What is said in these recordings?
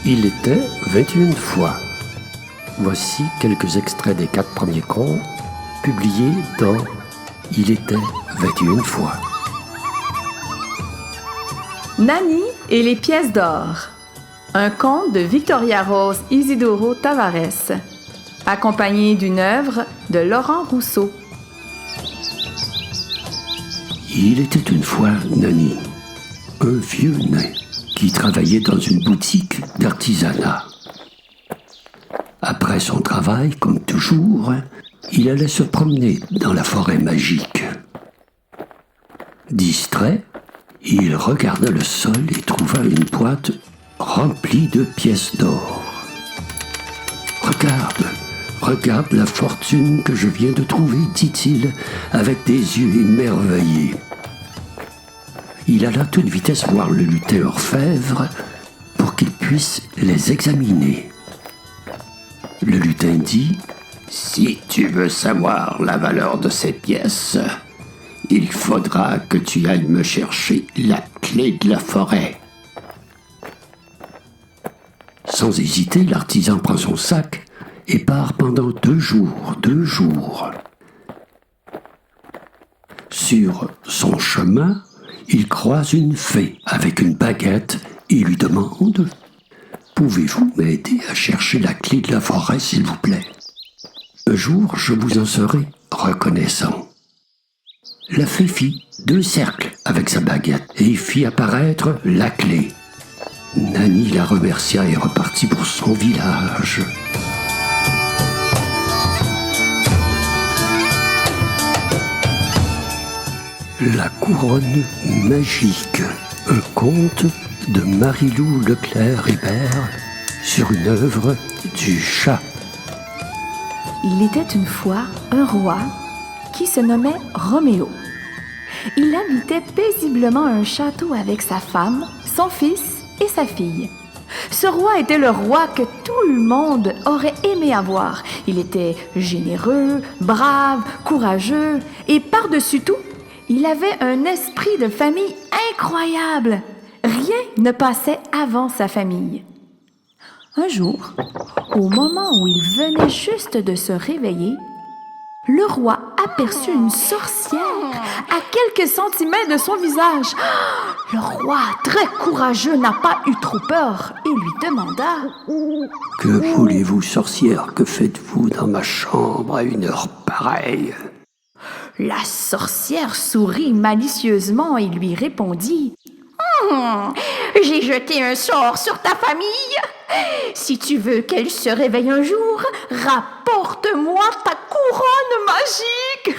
Il était 21 fois. Voici quelques extraits des 4 premiers contes publiés dans Il était 21 fois. Nanny et les pièces d'or. Un conte de Victoria Rose Isidoro Tavares, accompagné d'une œuvre de Laurent Rousseau. Il était une fois, Nanny, un vieux nain qui travaillait dans une boutique d'artisanat. Après son travail, comme toujours, il allait se promener dans la forêt magique. Distrait, il regarda le sol et trouva une boîte remplie de pièces d'or. Regarde la fortune que je viens de trouver, dit-il, avec des yeux émerveillés. Il alla à toute vitesse voir le lutin orfèvre pour qu'il puisse les examiner. Le lutin dit : « Si tu veux savoir la valeur de ces pièces, il faudra que tu ailles me chercher la clé de la forêt. » Sans hésiter, l'artisan prend son sac et part pendant 2 jours. Sur son chemin, il croise une fée avec une baguette et lui demande : « Pouvez-vous m'aider à chercher la clé de la forêt, s'il vous plaît ? Un jour, je vous en serai reconnaissant. » La fée fit 2 cercles avec sa baguette et fit apparaître la clé. Nanny la remercia et repartit pour son village. La couronne magique, un conte de Marie-Lou Leclerc-Hébert sur une œuvre du Chat. Il était une fois un roi qui se nommait Roméo. Il habitait paisiblement un château avec sa femme, son fils et sa fille. Ce roi était le roi que tout le monde aurait aimé avoir. Il était généreux, brave, courageux et par-dessus tout, il avait un esprit de famille incroyable. Rien ne passait avant sa famille. Un jour, au moment où il venait juste de se réveiller, le roi aperçut une sorcière à quelques centimètres de son visage. Le roi, très courageux, n'a pas eu trop peur et lui demanda : « Que voulez-vous, sorcière? Que faites-vous dans ma chambre à une heure pareille ?» La sorcière sourit malicieusement et lui répondit : « J'ai jeté un sort sur ta famille. Si tu veux qu'elle se réveille un jour, rapporte-moi ta couronne magique. »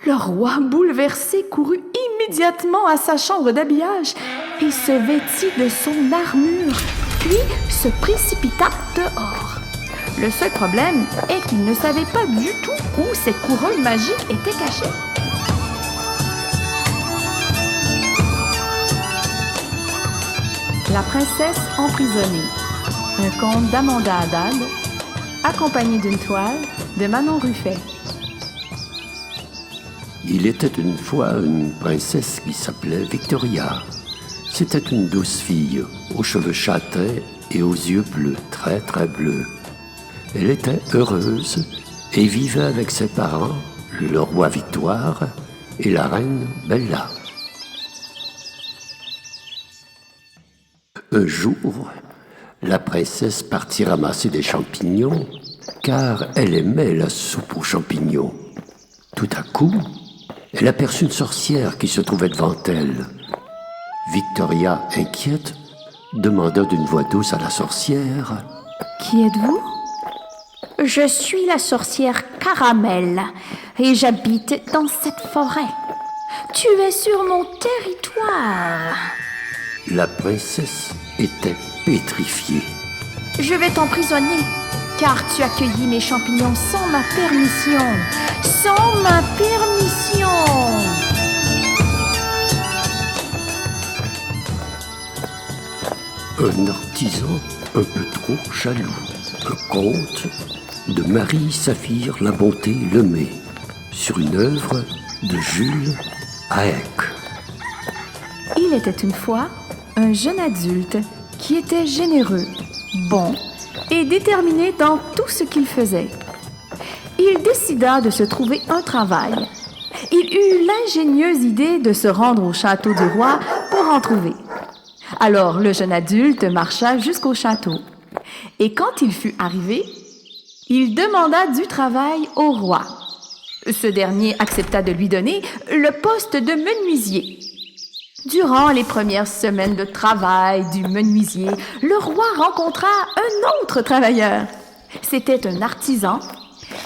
Le roi, bouleversé, courut immédiatement à sa chambre d'habillage et se vêtit de son armure, puis se précipita dehors. Le seul problème est qu'il ne savait pas du tout où cette couronne magique était cachée. La princesse emprisonnée. Un conte d'Amanda Haddad, accompagné d'une toile de Manon Ruffet. Il était une fois une princesse qui s'appelait Victoria. C'était une douce fille, aux cheveux châtains et aux yeux bleus, très très bleus. Elle était heureuse et vivait avec ses parents, le roi Victoire et la reine Bella. Un jour, la princesse partit ramasser des champignons, car elle aimait la soupe aux champignons. Tout à coup, elle aperçut une sorcière qui se trouvait devant elle. Victoria, inquiète, demanda d'une voix douce à la sorcière : « Qui êtes-vous ? » ?»« Je suis la sorcière Caramel et j'habite dans cette forêt. Tu es sur mon territoire. » La princesse était pétrifiée. « Je vais t'emprisonner, car tu as cueilli mes champignons sans ma permission. Sans ma permission !» Un artisan un peu trop jaloux. Un conte de Marie-Saphir Labonté Lemay sur une œuvre de Jules Haec. Il était une fois un jeune adulte qui qui était généreux, bon et déterminé dans tout ce qu'il faisait. Il décida de se trouver un travail. Il eut l'ingénieuse idée de se rendre au château du roi pour en trouver. Alors le jeune adulte marcha jusqu'au château. Et quand il fut arrivé, il demanda du travail au roi. Ce dernier accepta de lui donner le poste de menuisier. Durant les premières semaines de travail du menuisier, le roi rencontra un autre travailleur. C'était un artisan,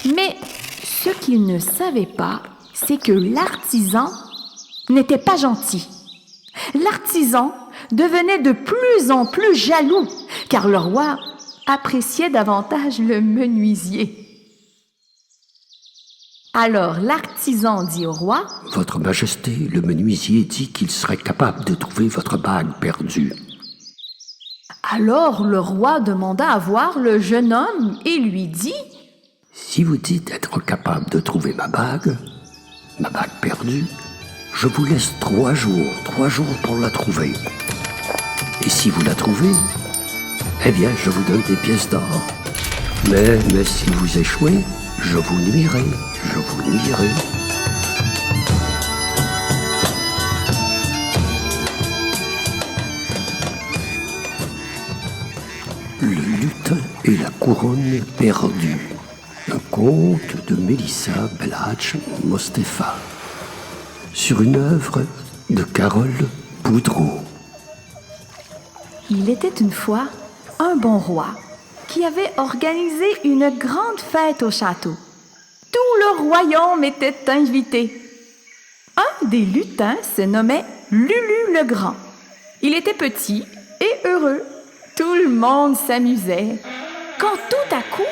mais ce qu'il ne savait pas, c'est que l'artisan n'était pas gentil. L'artisan devenait de plus en plus jaloux, car le roi appréciait davantage le menuisier. Alors l'artisan dit au roi: « Votre Majesté, le menuisier dit qu'il serait capable de trouver votre bague perdue. » Alors le roi demanda à voir le jeune homme et lui dit: « Si vous dites être capable de trouver ma bague perdue, je vous laisse 3 jours pour la trouver. Et si vous la trouvez, eh bien, je vous donne des pièces d'or. Mais si vous échouez, je vous nuirai. Le lutin et la couronne perdue. Un conte de Mélissa Belhadj Mostefa, sur une œuvre de Carole Boudreau. Il était une fois un bon roi qui avait organisé une grande fête au château. Tout le royaume était invité. Un des lutins se nommait Lulu le Grand. Il était petit et heureux. Tout le monde s'amusait. Quand tout à coup,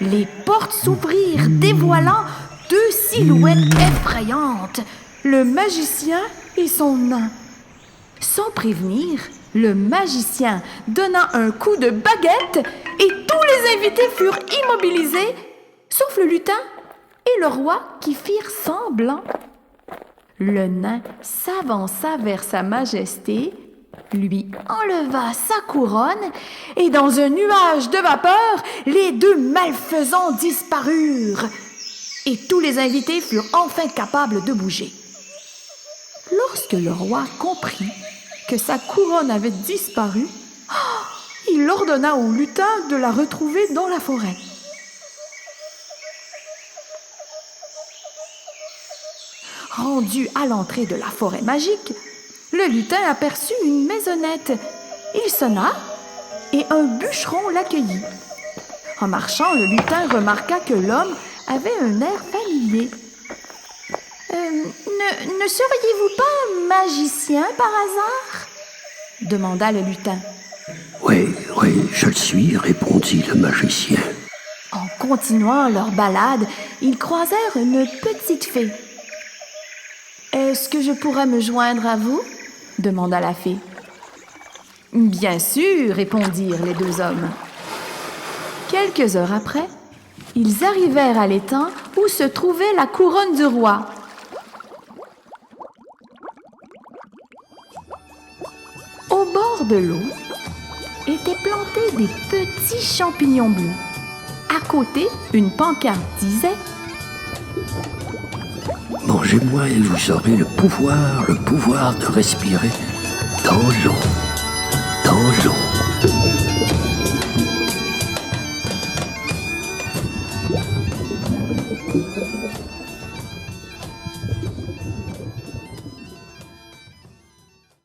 les portes s'ouvrirent, dévoilant 2 silhouettes effrayantes, le magicien et son nain. Sans prévenir, le magicien donna un coup de baguette et tous les invités furent immobilisés, sauf le lutin et le roi qui firent semblant. Le nain s'avança vers sa majesté, lui enleva sa couronne et dans un nuage de vapeur, les 2 malfaisants disparurent et tous les invités furent enfin capables de bouger. Lorsque le roi comprit que sa couronne avait disparu, il ordonna au lutin de la retrouver dans la forêt. Rendu à l'entrée de la forêt magique, le lutin aperçut une maisonnette. Il sonna et un bûcheron l'accueillit. En marchant, le lutin remarqua que l'homme avait un air familier. Ne seriez-vous pas magicien par hasard? Demanda le lutin. Oui, je le suis, répondit le magicien. En continuant leur balade, ils croisèrent une petite fée. Est-ce que je pourrais me joindre à vous? Demanda la fée. Bien sûr, répondirent les 2 hommes. Quelques heures après, ils arrivèrent à l'étang où se trouvait la couronne du roi. Au bord de l'eau étaient plantés des petits champignons bleus. À côté, une pancarte disait: « Mangez-moi et vous aurez le pouvoir de respirer dans l'eau.